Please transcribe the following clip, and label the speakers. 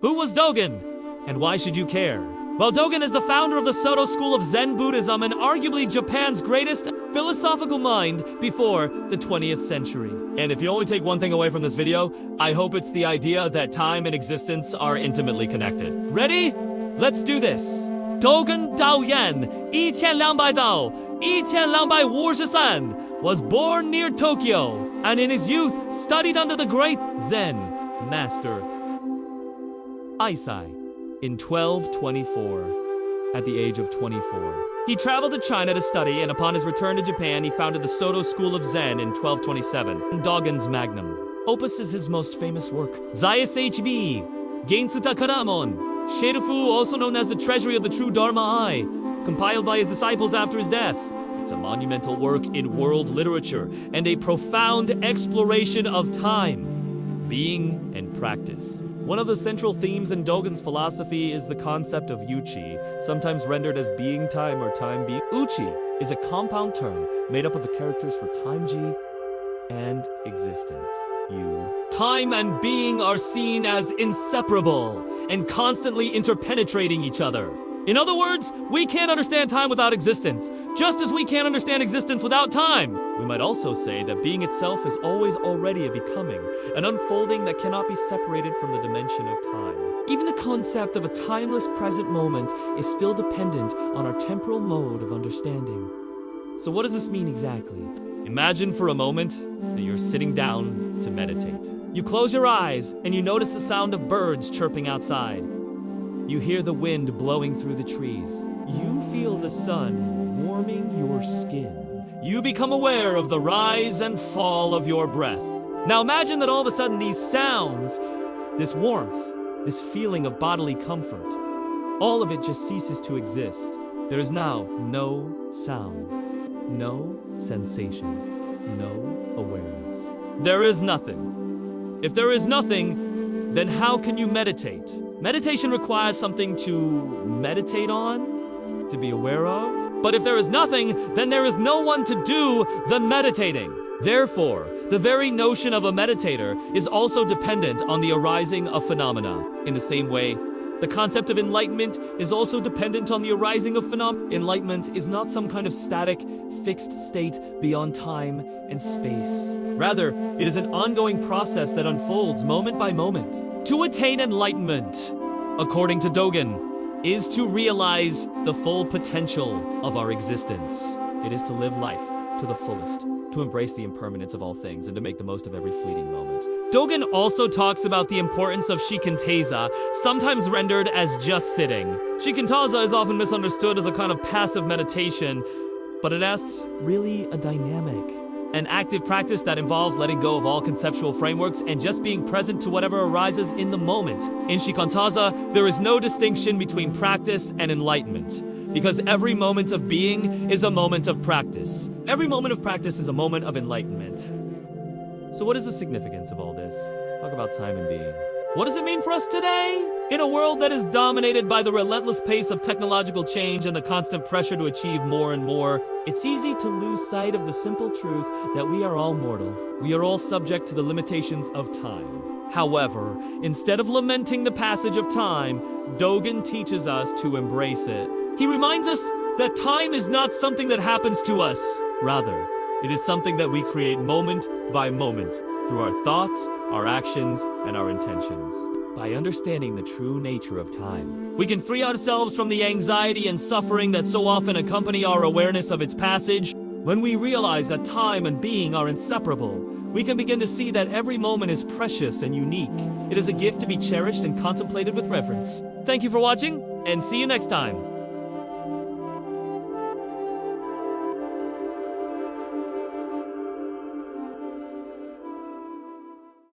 Speaker 1: Who was Dogen? And why should you care? Well, Dogen is the founder of the Soto school of Zen Buddhism and arguably Japan's greatest philosophical mind before the 20th century. And if you only take one thing away from this video, I hope it's the idea that time and existence are intimately connected. Ready? Let's do this. Dogen Daoyan, 1200道, 1253, was born near Tokyo, and in his youth studied under the great Zen master Eihei in 1224. At the age of 24, he traveled to China to study, and upon his return to Japan, he founded the Soto school of Zen in 1227. Dogen's magnum opus is his most famous work, Zazen, Gensuta Karamon, Sheirufu, also known as the Treasury of the True Dharma Eye, compiled by his disciples after his death. It's a monumental work in world literature and a profound exploration of time, being, and practice. One of the central themes in Dogen's philosophy is the concept of uchi, sometimes rendered as being time or time being. Uchi is a compound term made up of the characters for time-ji and existence, you. Time and being are seen as inseparable and constantly interpenetrating each other. In other words, we can't understand time without existence, just as we can't understand existence without time. We might also say that being itself is always already a becoming, an unfolding that cannot be separated from the dimension of time. Even the concept of a timeless present moment is still dependent on our temporal mode of understanding. So what does this mean exactly? Imagine for a moment that you're sitting down to meditate. You close your eyes and you notice the sound of birds chirping outside. You hear the wind blowing through the trees. You feel the sun warming your skin. You become aware of the rise and fall of your breath. Now imagine that all of a sudden these sounds, this warmth, this feeling of bodily comfort, all of it just ceases to exist. There is now no sound, no sensation, no awareness. There is nothing. If there is nothing, then how can you meditate? Meditation requires something to meditate on, to be aware of. But if there is nothing, then there is no one to do the meditating. Therefore, the very notion of a meditator is also dependent on the arising of phenomena. In the same way, the concept of enlightenment is also dependent on the arising of phenomena. Enlightenment is not some kind of static, fixed state beyond time and space. Rather, it is an ongoing process that unfolds moment by moment. To attain enlightenment, according to Dogen, is to realize the full potential of our existence. It is to live life to the fullest, to embrace the impermanence of all things, and to make the most of every fleeting moment. Dogen also talks about the importance of shikantaza, sometimes rendered as just sitting. Shikantaza is often misunderstood as a kind of passive meditation, but it is really a dynamic, an active practice that involves letting go of all conceptual frameworks and just being present to whatever arises in the moment. In shikantaza, there is no distinction between practice and enlightenment, because every moment of being is a moment of practice. Every moment of practice is a moment of enlightenment. So what is the significance of all this? Talk about time and being. What does it mean for us today? In a world that is dominated by the relentless pace of technological change and the constant pressure to achieve more and more, it's easy to lose sight of the simple truth that we are all mortal. We are all subject to the limitations of time. However, instead of lamenting the passage of time, Dogen teaches us to embrace it. He reminds us that time is not something that happens to us. Rather, it is something that we create moment by moment through our thoughts, our actions, and our intentions. By understanding the true nature of time, we can free ourselves from the anxiety and suffering that so often accompany our awareness of its passage. When we realize that time and being are inseparable, we can begin to see that every moment is precious and unique. It is a gift to be cherished and contemplated with reverence. Thank you for watching, and see you next time.